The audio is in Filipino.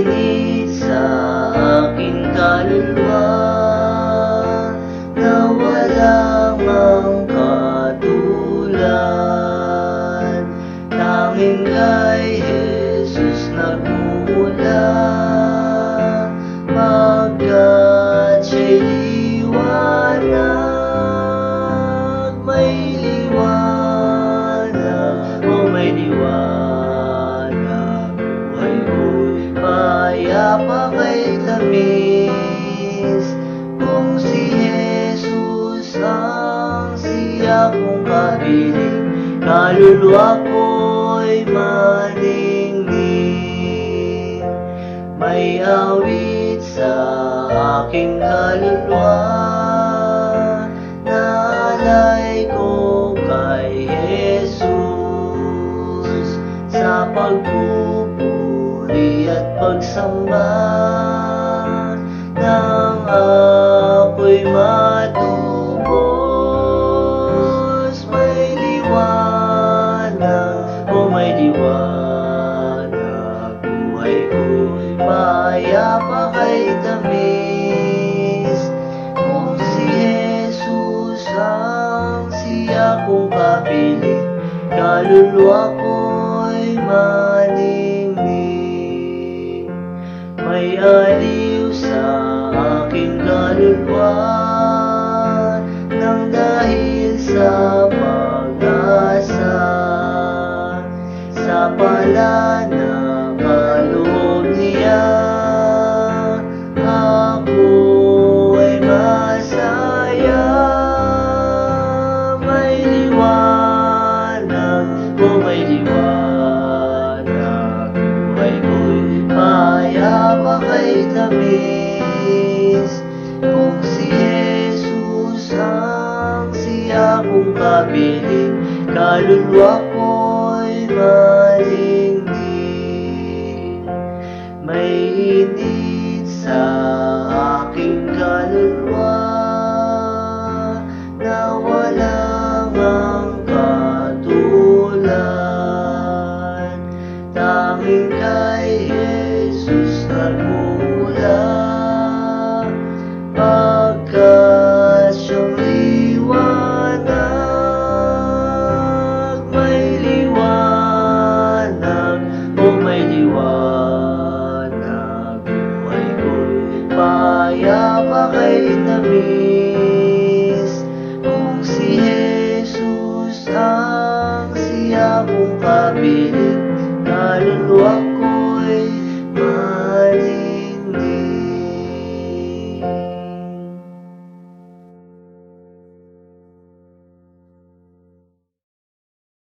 init sa aking kaluluwa na walang mang katulad. Tanging kay Jesus nagmumula, pagkat siya'y liwanag. May liwanag, oh may liwanag. Buhay ko'y payapa kay tamis, kung si Jesus ang siya kong kapiling. Kaluluwa ko'y maningning, may awit sa aking kaluluwa, naalay ko kay Jesus sa pagpupuri at pagsamba. Nang ako'y matubos, may liwanag, oh may liwanag. Buhay ko'y payapa kay tamis, kung si Jesus ang siya kong kapiling. Kaluluwa ko'y maningning, may aliw sa aking kaluluwa, nang dahil sa pag-asa sa pala na kaloob niya. Ako ay masaya, may liwanag, oh may liwanag. Buhay ko'y payapa kay tamis, kung si Jesus ang siya kong kapiling. Kaluluwa ko'y maningning, may init sa aking kaluluwa na walang ang katulad. Tanging kay Jesus nagmumula, pagkat siyang liwanag. May liwanag, oh may liwanag. Buhay ko'y payapa kay tamis, kung si Jesus ang siya kong kapiling. Kaluluwa ko